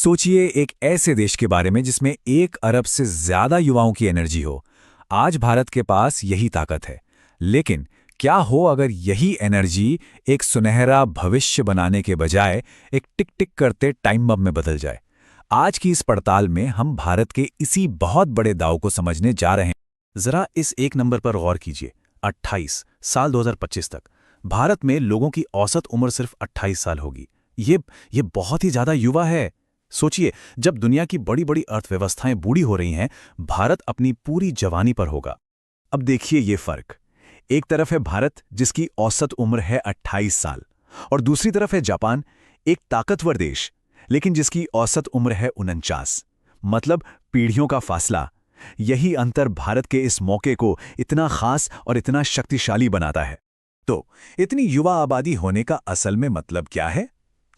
सोचिए एक ऐसे देश के बारे में जिसमें 1 अरब से ज्यादा युवाओं की एनर्जी हो। आज भारत के पास यही ताकत है। लेकिन क्या हो अगर यही एनर्जी एक सुनहरा भविष्य बनाने के बजाय एक टिक टिक करते टाइम बम में बदल जाए। आज की इस पड़ताल में हम भारत के इसी बहुत बड़े दाव को समझने जा रहे हैं। जरा इस एक नंबर पर गौर कीजिए। 28 साल 2025 तक भारत में लोगों की औसत उम्र सिर्फ 28 साल होगी। ये बहुत ही ज्यादा युवा है। सोचिए, जब दुनिया की बड़ी बड़ी अर्थव्यवस्थाएं बूढ़ी हो रही हैं, भारत अपनी पूरी जवानी पर होगा। अब देखिए ये फर्क। एक तरफ है भारत जिसकी औसत उम्र है 28 साल, और दूसरी तरफ है जापान, एक ताकतवर देश लेकिन जिसकी औसत उम्र है 49। मतलब पीढ़ियों का फासला। यही अंतर भारत के इस मौके को इतना खास और इतना शक्तिशाली बनाता है। तो इतनी युवा आबादी होने का असल में मतलब क्या है?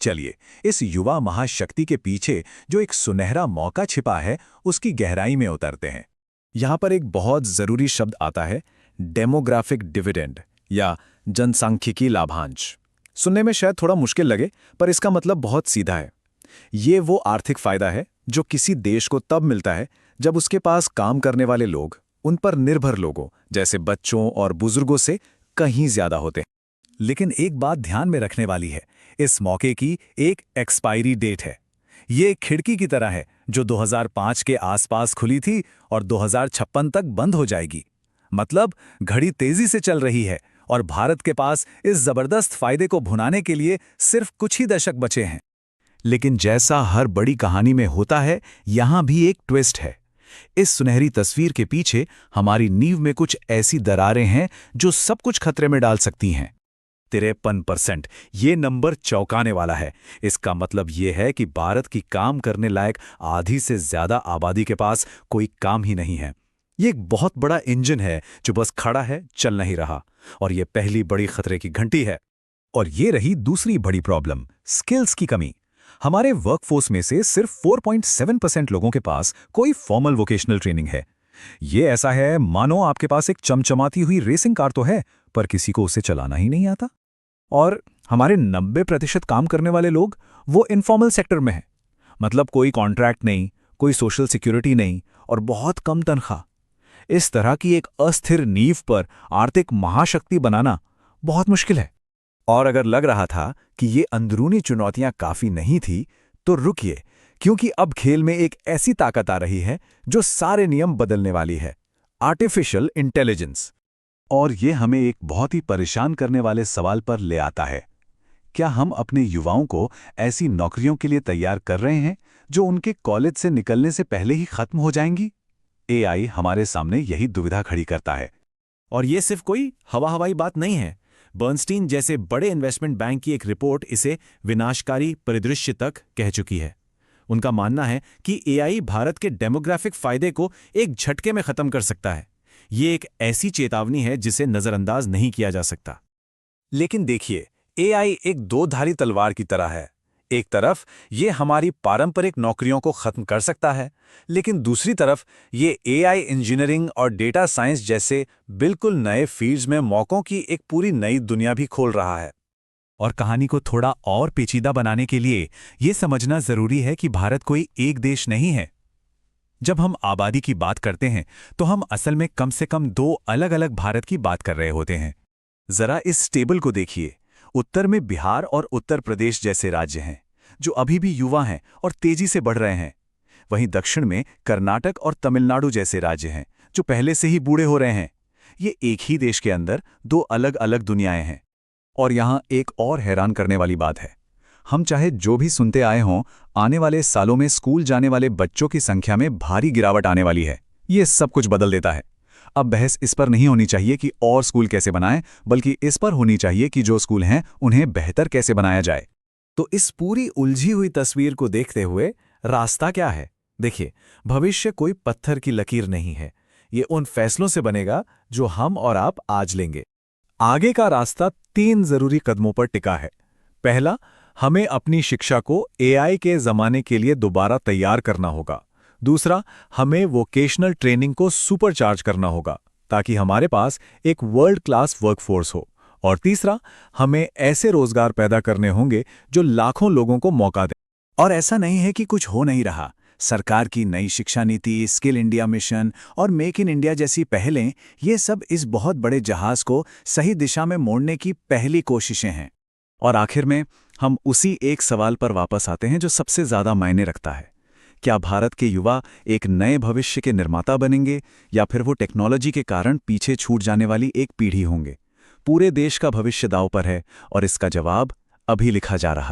चलिए, इस युवा महाशक्ति के पीछे जो एक सुनहरा मौका छिपा है उसकी गहराई में उतरते हैं। यहां पर एक बहुत जरूरी शब्द आता है, डेमोग्राफिक डिविडेंड या जनसांख्यिकी लाभांश। सुनने में शायद थोड़ा मुश्किल लगे, पर इसका मतलब बहुत सीधा है। ये वो आर्थिक फायदा है जो किसी देश को तब मिलता है जब उसके पास काम करने वाले लोग उन पर निर्भर लोगों जैसे बच्चों और बुजुर्गों से कहीं ज्यादा होते हैं। लेकिन एक बात ध्यान में रखने वाली है, इस मौके की एक एक्सपायरी डेट है। ये एक खिड़की की तरह है जो 2005 के आसपास खुली थी और 2056 तक बंद हो जाएगी। मतलब घड़ी तेजी से चल रही है और भारत के पास इस जबरदस्त फायदे को भुनाने के लिए सिर्फ कुछ ही दशक बचे हैं। लेकिन जैसा हर बड़ी कहानी में होता है, यहां भी एक ट्विस्ट है। इस सुनहरी तस्वीर के पीछे हमारी नींव में कुछ ऐसी दरारें हैं जो सब कुछ खतरे में डाल सकती हैं। 53%, ये नंबर चौंकाने वाला है। इसका मतलब ये है कि भारत की काम करने लायक आधी से ज्यादा आबादी के पास कोई काम ही नहीं है। ये एक बहुत बड़ा इंजन है जो बस खड़ा है, चल नहीं रहा। और ये पहली बड़ी खतरे की घंटी है। और ये रही दूसरी बड़ी प्रॉब्लम, स्किल्स की कमी। हमारे वर्कफोर्स में से सिर्फ 4.7% लोगों के पास कोई फॉर्मल वोकेशनल ट्रेनिंग है। ये ऐसा है मानो आपके पास एक चमचमाती हुई रेसिंग कार तो है, पर किसी को उसे चलाना ही नहीं आता। और हमारे 90% काम करने वाले लोग वो इनफॉर्मल सेक्टर में हैं। मतलब कोई कॉन्ट्रैक्ट नहीं, कोई सोशल सिक्योरिटी नहीं और बहुत कम तनख्वाह। इस तरह की एक अस्थिर नींव पर आर्थिक महाशक्ति बनाना बहुत मुश्किल है। और अगर लग रहा था कि ये अंदरूनी चुनौतियां काफी नहीं थी, तो रुकिए, क्योंकि अब खेल में एक ऐसी ताकत आ रही है जो सारे नियम बदलने वाली है, आर्टिफिशियल इंटेलिजेंस। और ये हमें एक बहुत ही परेशान करने वाले सवाल पर ले आता है। क्या हम अपने युवाओं को ऐसी नौकरियों के लिए तैयार कर रहे हैं जो उनके कॉलेज से निकलने से पहले ही खत्म हो जाएंगी? एआई हमारे सामने यही दुविधा खड़ी करता है। और ये सिर्फ कोई हवाई बात नहीं है। बर्नस्टीन जैसे बड़े इन्वेस्टमेंट बैंक की एक रिपोर्ट इसे विनाशकारी परिदृश्य तक कह चुकी है। उनका मानना है कि एआई भारत के डेमोग्राफिक फायदे को एक झटके में खत्म कर सकता है। ये एक ऐसी चेतावनी है जिसे नजरअंदाज नहीं किया जा सकता। लेकिन देखिए, एआई एक दो-धारी तलवार की तरह है। एक तरफ ये हमारी पारंपरिक नौकरियों को खत्म कर सकता है, लेकिन दूसरी तरफ ये एआई इंजीनियरिंग और डेटा साइंस जैसे बिल्कुल नए फील्ड्स में मौकों की एक पूरी नई दुनिया भी खोल रहा है। और कहानी को थोड़ा और पेचीदा बनाने के लिए ये समझना जरूरी है कि भारत कोई एक देश नहीं है। जब हम आबादी की बात करते हैं तो हम असल में कम से कम 2 अलग-अलग भारत की बात कर रहे होते हैं। जरा इस टेबल को देखिए। उत्तर में बिहार और उत्तर प्रदेश जैसे राज्य हैं जो अभी भी युवा हैं और तेजी से बढ़ रहे हैं। वहीं दक्षिण में कर्नाटक और तमिलनाडु जैसे राज्य हैं जो पहले से ही बूढ़े हो रहे हैं। ये एक ही देश के अंदर 2 अलग-अलग दुनियाएं हैं। और यहाँ एक और हैरान करने वाली बात है, हम चाहे जो भी सुनते आए हों, आने वाले सालों में स्कूल जाने वाले बच्चों की संख्या में भारी गिरावट आने वाली है। ये सब कुछ बदल देता है। अब बहस इस पर नहीं होनी चाहिए कि और स्कूल कैसे बनाएं, बल्कि इस पर होनी चाहिए कि जो स्कूल हैं उन्हें बेहतर कैसे बनाया जाए। तो इस पूरी उलझी हुई तस्वीर को देखते हुए रास्ता क्या है? देखिए, भविष्य कोई पत्थर की लकीर नहीं है। ये उन फैसलों से बनेगा जो हम और आप आज लेंगे। आगे का रास्ता 3 जरूरी कदमों पर टिका है। पहला, हमें अपनी शिक्षा को एआई के जमाने के लिए दोबारा तैयार करना होगा। दूसरा, हमें वोकेशनल ट्रेनिंग को सुपरचार्ज करना होगा ताकि हमारे पास एक वर्ल्ड क्लास वर्कफोर्स हो। और तीसरा, हमें ऐसे रोजगार पैदा करने होंगे जो लाखों लोगों को मौका दें। और ऐसा नहीं है कि कुछ हो नहीं रहा। सरकार की नई शिक्षा नीति, स्किल इंडिया मिशन और मेक इन इंडिया जैसी पहलें, ये सब इस बहुत बड़े जहाज को सही दिशा में मोड़ने की पहली कोशिशें हैं। और आखिर में हम उसी एक सवाल पर वापस आते हैं जो सबसे ज़्यादा मायने रखता है। क्या भारत के युवा एक नए भविष्य के निर्माता बनेंगे, या फिर वो टेक्नोलॉजी के कारण पीछे छूट जाने वाली एक पीढ़ी होंगे? पूरे देश का भविष्य दांव पर है, और इसका जवाब अभी लिखा जा रहा है।